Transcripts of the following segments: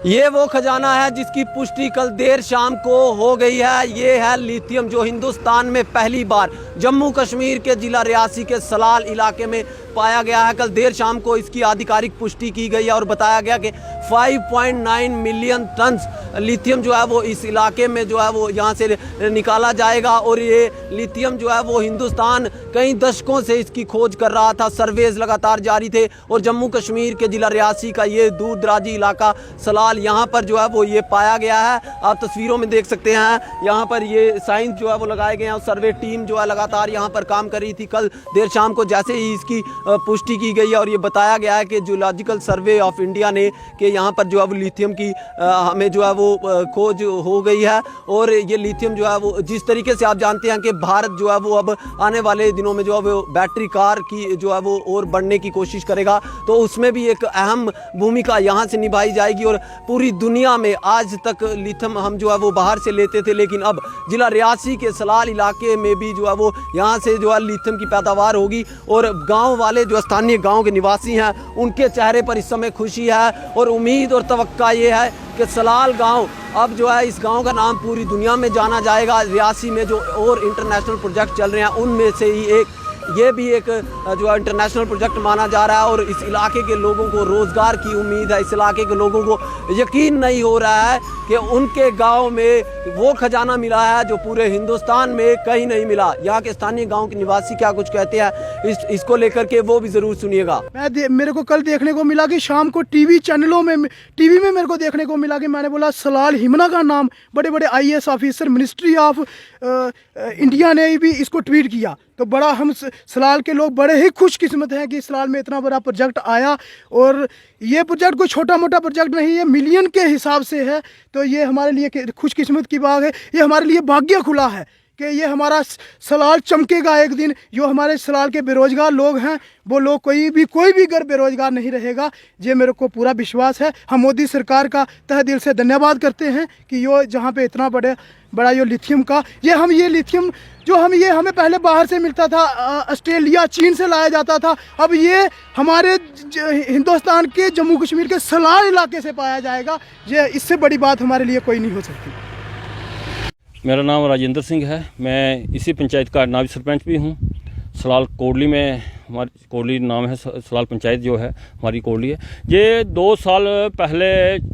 ये वो खजाना है जिसकी पुष्टि कल देर शाम को हो गई है। ये है लिथियम जो हिंदुस्तान में पहली बार जम्मू कश्मीर के जिला रियासी के सलाल इलाके में पाया गया है। कल देर शाम को इसकी आधिकारिक पुष्टि की गई है और बताया गया कि 5.9 मिलियन टन लिथियम जो है वो इस इलाके में जो है वो यहाँ से निकाला जाएगा। और ये लिथियम जो है वो हिंदुस्तान कई दशकों से इसकी खोज कर रहा था, सर्वेज लगातार जारी थे और जम्मू कश्मीर के जिला रियासी का ये दूर दराजी इलाका सलाल, यहाँ पर जो है वो ये पाया गया है। आप तस्वीरों में देख सकते हैं, यहाँ पर ये साइंस जो है वो लगाए गए हैं और सर्वे टीम जो है लगातार यहाँ पर काम कर रही थी। कल देर शाम को जैसे ही इसकी पुष्टि की गई है और ये बताया गया है कि जियोलॉजिकल सर्वे ऑफ इंडिया ने कि यहाँ पर जो है वो लिथियम की हमें जो है वो खोज हो गई है। और ये लिथियम जो है वो जिस तरीके से आप जानते हैं कि भारत जो है वो अब आने वाले दिनों में जो है वो बैटरी कार की जो है वो और बढ़ने की कोशिश करेगा, तो उसमें भी एक अहम भूमिका यहाँ से निभाई जाएगी। और पूरी दुनिया में आज तक लिथियम हम जो है वो बाहर से लेते थे, लेकिन अब जिला रियासी के सलाल इलाके में भी जो है वो यहाँ से जो है लिथियम की पैदावार होगी। और गाँव वाले जो स्थानीय गाँव के निवासी हैं उनके चेहरे पर इस समय खुशी है और उम्मीद और तवक्का ये है कि सलाल गांव अब जो है इस गांव का नाम पूरी दुनिया में जाना जाएगा। रियासी में जो और इंटरनेशनल प्रोजेक्ट चल रहे हैं उनमें से ही एक ये भी एक जो है इंटरनेशनल प्रोजेक्ट माना जा रहा है। और इस इलाके के लोगों को रोज़गार की उम्मीद है। इस इलाके के लोगों को यकीन नहीं हो रहा है कि उनके गांव में वो खजाना मिला है जो पूरे हिंदुस्तान में कहीं नहीं मिला। यहाँ के स्थानीय गांव के निवासी क्या कुछ कहते हैं इसको लेकर के वो भी ज़रूर सुनिएगा। मेरे को कल देखने को मिला कि शाम को टीवी चैनलों में टीवी में मेरे को देखने को मिला कि मैंने बोला सलाल हिमना का नाम, बड़े बड़े IAS officer ministry of India ने भी इसको ट्वीट किया। तो बड़ा हम सलाल के लोग बड़े ही खुशकिस्मत हैं कि सलाल में इतना बड़ा प्रोजेक्ट आया। और ये प्रोजेक्ट कोई छोटा मोटा प्रोजेक्ट नहीं है, मिलियन के हिसाब से है। तो ये हमारे लिए खुशकिस्मत की बात है, ये हमारे लिए भाग्य खुला है कि ये हमारा सलाल चमकेगा एक दिन। जो हमारे सलाल के बेरोजगार लोग हैं वो लोग कोई भी घर बेरोजगार नहीं रहेगा, ये मेरे को पूरा विश्वास है। हम मोदी सरकार का तहे दिल से धन्यवाद करते हैं कि यो जहाँ पे इतना बड़ा यो लिथियम का ये लिथियम जो हमें पहले बाहर से मिलता था, ऑस्ट्रेलिया चीन से लाया जाता था, अब ये हमारे हिंदुस्तान के जम्मू कश्मीर के सलाल इलाके से पाया जाएगा। ये इससे बड़ी बात हमारे लिए कोई नहीं हो सकती। मेरा नाम राजेंद्र सिंह है, मैं इसी पंचायत का नायब सरपंच भी हूँ। सलाल कोडली में हमारी कोडली नाम है, सलाल पंचायत जो है हमारी कोडली है। ये 2 साल पहले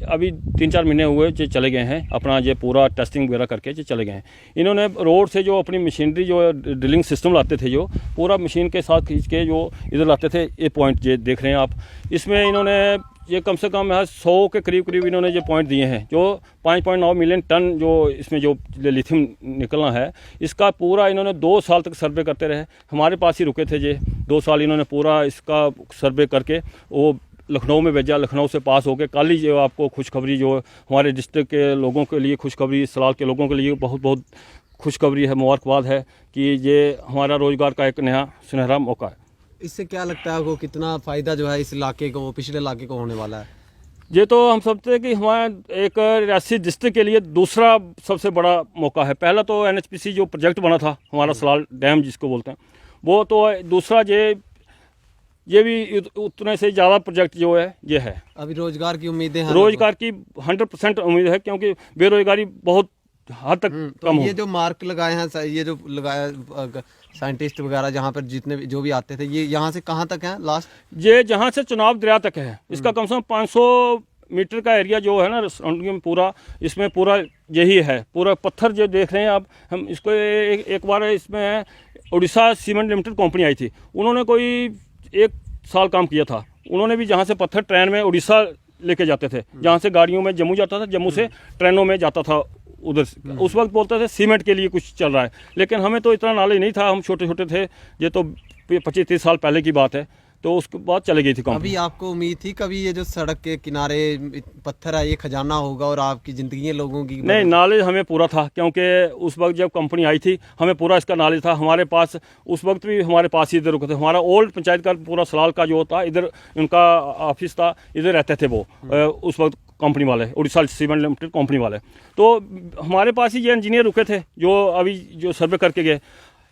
अभी 3-4 महीने हुए जो चले गए हैं, अपना ये पूरा टेस्टिंग वगैरह करके जो चले गए हैं। इन्होंने रोड से जो अपनी मशीनरी जो ड्रिलिंग सिस्टम लाते थे, जो पूरा मशीन के साथ खींच के जो इधर लाते थे, ये पॉइंट ये देख रहे हैं आप, इसमें इन्होंने ये कम से कम 100 के करीब इन्होंने जो पॉइंट दिए हैं। जो 5.9 मिलियन टन जो इसमें जो लिथियम निकलना है, इसका पूरा इन्होंने 2 साल तक सर्वे करते रहे। हमारे पास ही रुके थे ये 2 साल, इन्होंने पूरा इसका सर्वे करके वो लखनऊ में भेजा। लखनऊ से पास होकर कल ही जो आपको खुशखबरी जो हमारे डिस्ट्रिक्ट के लोगों के लिए खुशखबरी, सलाल के लोगों के लिए बहुत बहुत खुशखबरी है, मुबारकबाद है कि ये हमारा रोज़गार का एक नया सुनहरा मौका है। इससे क्या लगता है आपको कितना फ़ायदा जो है इस इलाके को, पिछले इलाके को होने वाला है? ये तो हम समझते हैं कि हमारे एक रियासी डिस्ट्रिक्ट के लिए दूसरा सबसे बड़ा मौका है। पहला तो NHPC जो प्रोजेक्ट बना था हमारा सलाल डैम जिसको बोलते हैं, वो तो दूसरा ये भी उतने से ज़्यादा प्रोजेक्ट जो है ये है। अभी रोज़गार की उम्मीदें हैं? रोज़गार की 100% उम्मीद है, क्योंकि बेरोजगारी बहुत हद तक कम हो। ये जो मार्क लगाए हैं, ये जो लगाया साइंटिस्ट वगैरह जहाँ पर जितने जो भी आते थे, ये यहाँ से कहाँ तक है लास्ट? ये जहाँ से चुनाव दरिया तक है, इसका कम से कम 500 मीटर का एरिया जो है ना सराउंडिंग में पूरा, इसमें पूरा यही है। पूरा पत्थर जो देख रहे हैं आप, हम इसको एक बार इसमें उड़ीसा सीमेंट लिमिटेड कंपनी आई थी, उन्होंने कोई 1 साल काम किया था। उन्होंने भी जहाँ से पत्थर ट्रेन में उड़ीसा लेके जाते थे, जहाँ से गाड़ियों में जम्मू जाता था, जम्मू से ट्रेनों में जाता था उधर। उस वक्त बोलते थे सीमेंट के लिए कुछ चल रहा है, लेकिन हमें तो इतना नॉलेज नहीं था, हम छोटे छोटे थे। ये तो 25-30 साल पहले की बात है, तो उसके बाद चले गई थी कंपनी। अभी आपको उम्मीद थी कभी ये जो सड़क के किनारे पत्थर है ये खजाना होगा और आपकी ज़िंदगी लोगों की? नहीं, नॉलेज हमें पूरा था, क्योंकि उस वक्त जब कंपनी आई थी हमें पूरा इसका नॉलेज था। हमारे पास उस वक्त भी हमारे पास ही इधर रुके थे। हमारा ओल्ड पंचायत का पूरा सलाल का जो था, इधर उनका ऑफिस था, इधर रहते थे वो उस वक्त कंपनी वाले, उड़ीसा सीमेंट लिमिटेड कंपनी वाले। तो हमारे पास ही ये इंजीनियर रुके थे जो अभी जो सर्वे करके गए।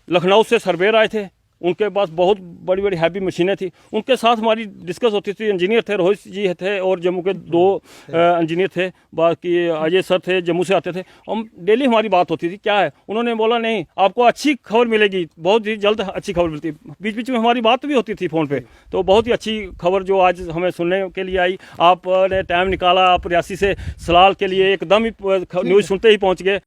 लखनऊ से सर्वेयर आए थे, उनके पास बहुत बड़ी बड़ी हैवी मशीनें थी। उनके साथ हमारी डिस्कस होती थी। इंजीनियर थे, रोहित जी थे और जम्मू के 2 इंजीनियर थे, बाकी अजय सर थे, जम्मू से आते थे। हम डेली हमारी बात होती थी क्या है, उन्होंने बोला नहीं आपको अच्छी खबर मिलेगी, बहुत ही जल्द अच्छी खबर मिलती। बीच बीच में हमारी बात भी होती थी फ़ोन पे, तो बहुत ही अच्छी खबर जो आज हमें सुनने के लिए आई। आपने टाइम निकाला, आप रियासी से सलाल के लिए एकदम ही न्यूज़ सुनते ही पहुँच गए।